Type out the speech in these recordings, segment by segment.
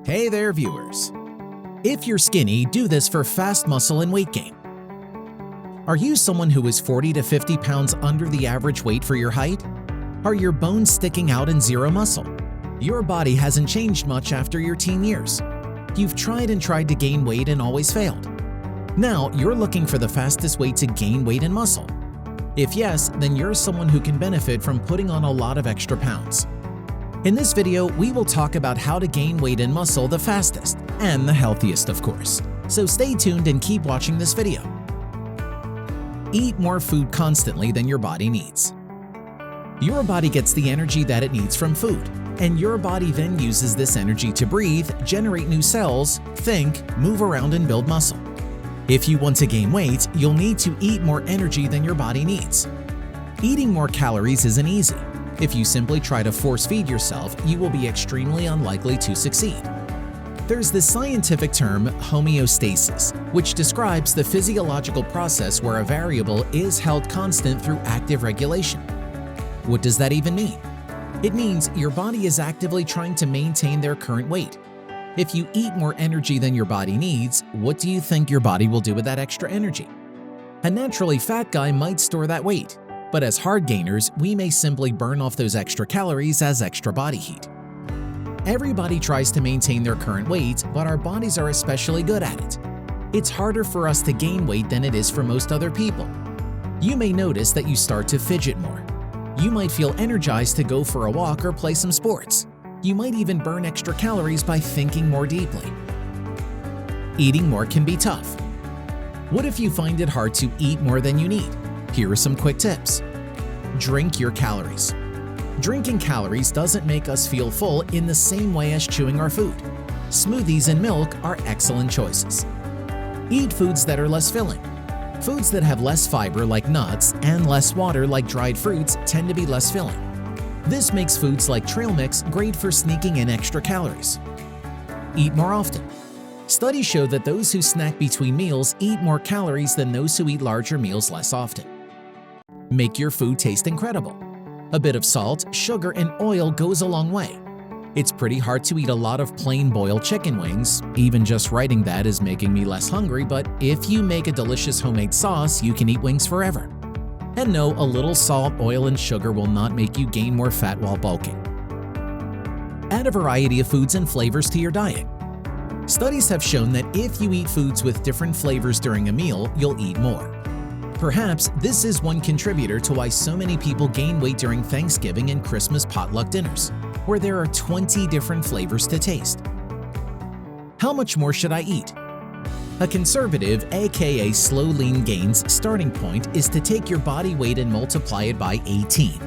Hey there, viewers! If you're skinny, do this for fast muscle and weight gain. Are you someone who is 40 to 50 pounds under the average weight for your height? Are your bones sticking out and zero muscle? Your body hasn't changed much after your teen years. You've tried and tried to gain weight and always failed. Now you're looking for the fastest way to gain weight and muscle. If yes, then you're someone who can benefit from putting on a lot of extra pounds. In this video, we will talk about how to gain weight and muscle the fastest, and the healthiest, of course. So stay tuned and keep watching this video. Eat more food constantly than your body needs. Your body gets the energy that it needs from food, and your body then uses this energy to breathe, generate new cells, think, move around, and build muscle. If you want to gain weight, you'll need to eat more energy than your body needs. Eating more calories isn't easy. If you simply try to force-feed yourself, you will be extremely unlikely to succeed. There's this scientific term, homeostasis, which describes the physiological process where a variable is held constant through active regulation. What does that even mean? It means your body is actively trying to maintain their current weight. If you eat more energy than your body needs, what do you think your body will do with that extra energy? A naturally fat guy might store that weight. But as hard gainers, we may simply burn off those extra calories as extra body heat. Everybody tries to maintain their current weight, but our bodies are especially good at it. It's harder for us to gain weight than it is for most other people. You may notice that you start to fidget more. You might feel energized to go for a walk or play some sports. You might even burn extra calories by thinking more deeply. Eating more can be tough. What if you find it hard to eat more than you need? Here are some quick tips. Drink your calories. Drinking calories doesn't make us feel full in the same way as chewing our food. Smoothies and milk are excellent choices. Eat foods that are less filling. Foods that have less fiber like nuts and less water like dried fruits tend to be less filling. This makes foods like trail mix great for sneaking in extra calories. Eat more often. Studies show that those who snack between meals eat more calories than those who eat larger meals less often. Make your food taste incredible. A bit of salt, sugar, and oil goes a long way. It's pretty hard to eat a lot of plain boiled chicken wings. Even just writing that is making me less hungry, but if you make a delicious homemade sauce, you can eat wings forever. And no, a little salt, oil, and sugar will not make you gain more fat while bulking. Add a variety of foods and flavors to your diet. Studies have shown that if you eat foods with different flavors during a meal, you'll eat more. Perhaps this is one contributor to why so many people gain weight during Thanksgiving and Christmas potluck dinners, where there are 20 different flavors to taste. How much more should I eat? A conservative, aka slow lean gains starting point is to take your body weight and multiply it by 18.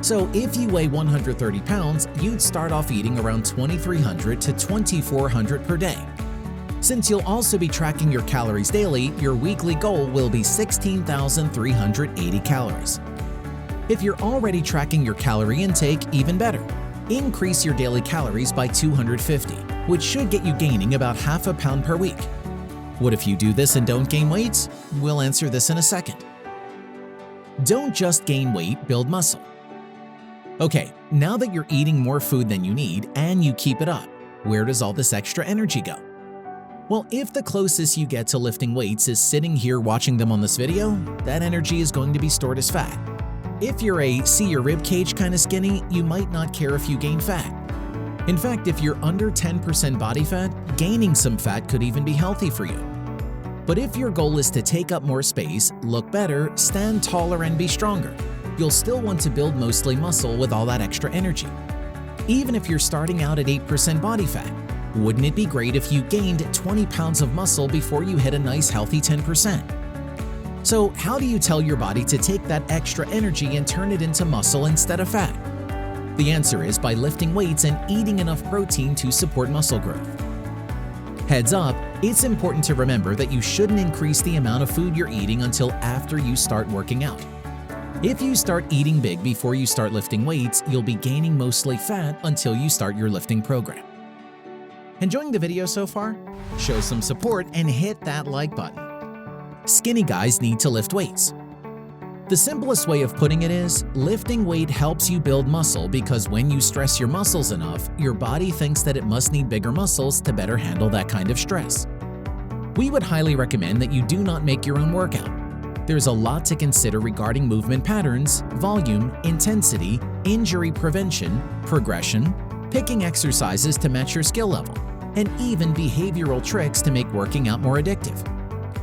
So if you weigh 130 pounds, you'd start off eating around 2,300 to 2,400 per day. Since you'll also be tracking your calories daily, your weekly goal will be 16,380 calories. If you're already tracking your calorie intake, even better. Increase your daily calories by 250, which should get you gaining about half a pound per week. What if you do this and don't gain weight? We'll answer this in a second. Don't just gain weight, build muscle. Okay, now that you're eating more food than you need and you keep it up, where does all this extra energy go? Well, if the closest you get to lifting weights is sitting here watching them on this video, that energy is going to be stored as fat. If you're a see your rib cage kind of skinny, you might not care if you gain fat. In fact, if you're under 10% body fat, gaining some fat could even be healthy for you. But if your goal is to take up more space, look better, stand taller, and be stronger, you'll still want to build mostly muscle with all that extra energy. Even if you're starting out at 8% body fat, wouldn't it be great if you gained 20 pounds of muscle before you hit a nice healthy 10%? So how do you tell your body to take that extra energy and turn it into muscle instead of fat? The answer is by lifting weights and eating enough protein to support muscle growth. Heads up, it's important to remember that you shouldn't increase the amount of food you're eating until after you start working out. If you start eating big before you start lifting weights, you'll be gaining mostly fat until you start your lifting program. Enjoying the video so far? Show some support and hit that like button. Skinny guys need to lift weights. The simplest way of putting it is, lifting weight helps you build muscle because when you stress your muscles enough, your body thinks that it must need bigger muscles to better handle that kind of stress. We would highly recommend that you do not make your own workout. There's a lot to consider regarding movement patterns, volume, intensity, injury prevention, progression, picking exercises to match your skill level, and even behavioral tricks to make working out more addictive.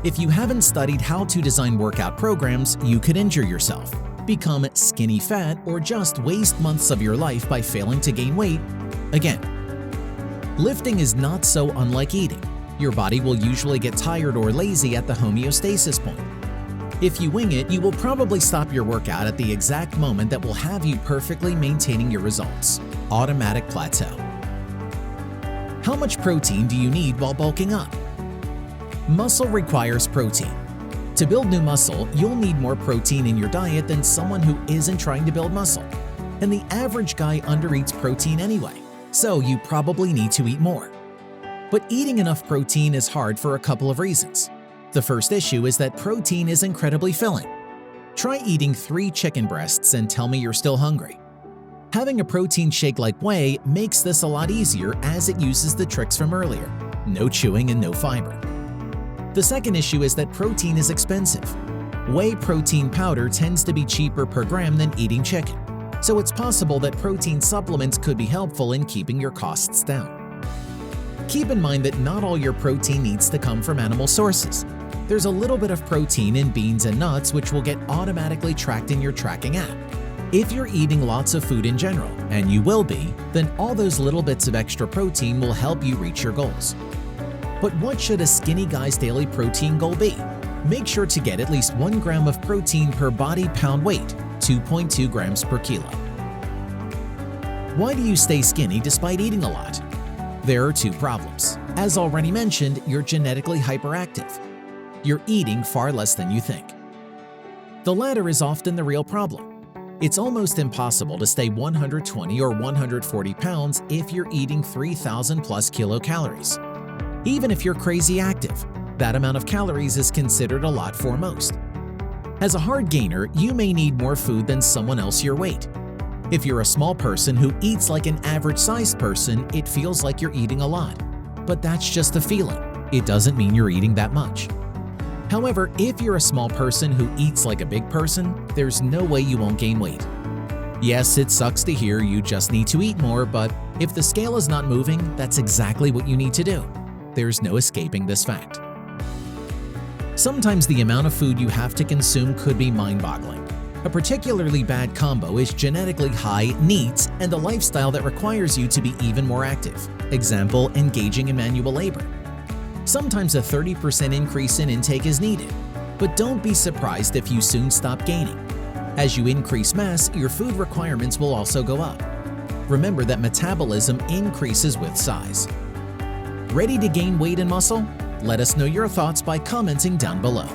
If you haven't studied how to design workout programs, you could injure yourself, become skinny fat, or just waste months of your life by failing to gain weight. Again, lifting is not so unlike eating. Your body will usually get tired or lazy at the homeostasis point. If you wing it, you will probably stop your workout at the exact moment that will have you perfectly maintaining your results. Automatic plateau. How much protein do you need while bulking up? Muscle requires protein. To build new muscle, you'll need more protein in your diet than someone who isn't trying to build muscle. And the average guy undereats protein anyway, so you probably need to eat more. But eating enough protein is hard for a couple of reasons. The first issue is that protein is incredibly filling. Try eating 3 chicken breasts and tell me you're still hungry. Having a protein shake like whey makes this a lot easier as it uses the tricks from earlier: no chewing and no fiber. The second issue is that protein is expensive. Whey protein powder tends to be cheaper per gram than eating chicken, so it's possible that protein supplements could be helpful in keeping your costs down. Keep in mind that not all your protein needs to come from animal sources. There's a little bit of protein in beans and nuts which will get automatically tracked in your tracking app. If you're eating lots of food in general, and you will be, then all those little bits of extra protein will help you reach your goals. But what should a skinny guy's daily protein goal be? Make sure to get at least 1 gram of protein per body pound weight, 2.2 grams per kilo. Why do you stay skinny despite eating a lot? There are 2 problems. As already mentioned, you're genetically hyperactive. You're eating far less than you think. The latter is often the real problem. It's almost impossible to stay 120 or 140 pounds if you're eating 3,000 plus kilocalories. Even if you're crazy active, that amount of calories is considered a lot for most. As a hard gainer, you may need more food than someone else your weight. If you're a small person who eats like an average-sized person, it feels like you're eating a lot. But that's just a feeling. It doesn't mean you're eating that much. However, if you're a small person who eats like a big person, there's no way you won't gain weight. Yes, it sucks to hear you just need to eat more, but if the scale is not moving, that's exactly what you need to do. There's no escaping this fact. Sometimes the amount of food you have to consume could be mind-boggling. A particularly bad combo is genetically high NEAT and a lifestyle that requires you to be even more active. Example, engaging in manual labor. Sometimes a 30% increase in intake is needed, but don't be surprised if you soon stop gaining. As you increase mass, your food requirements will also go up. Remember that metabolism increases with size. Ready to gain weight and muscle? Let us know your thoughts by commenting down below.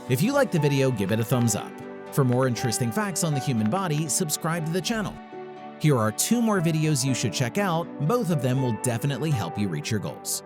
If you liked the video, give it a thumbs up. For more interesting facts on the human body, subscribe to the channel. Here are 2 more videos you should check out. Both of them will definitely help you reach your goals.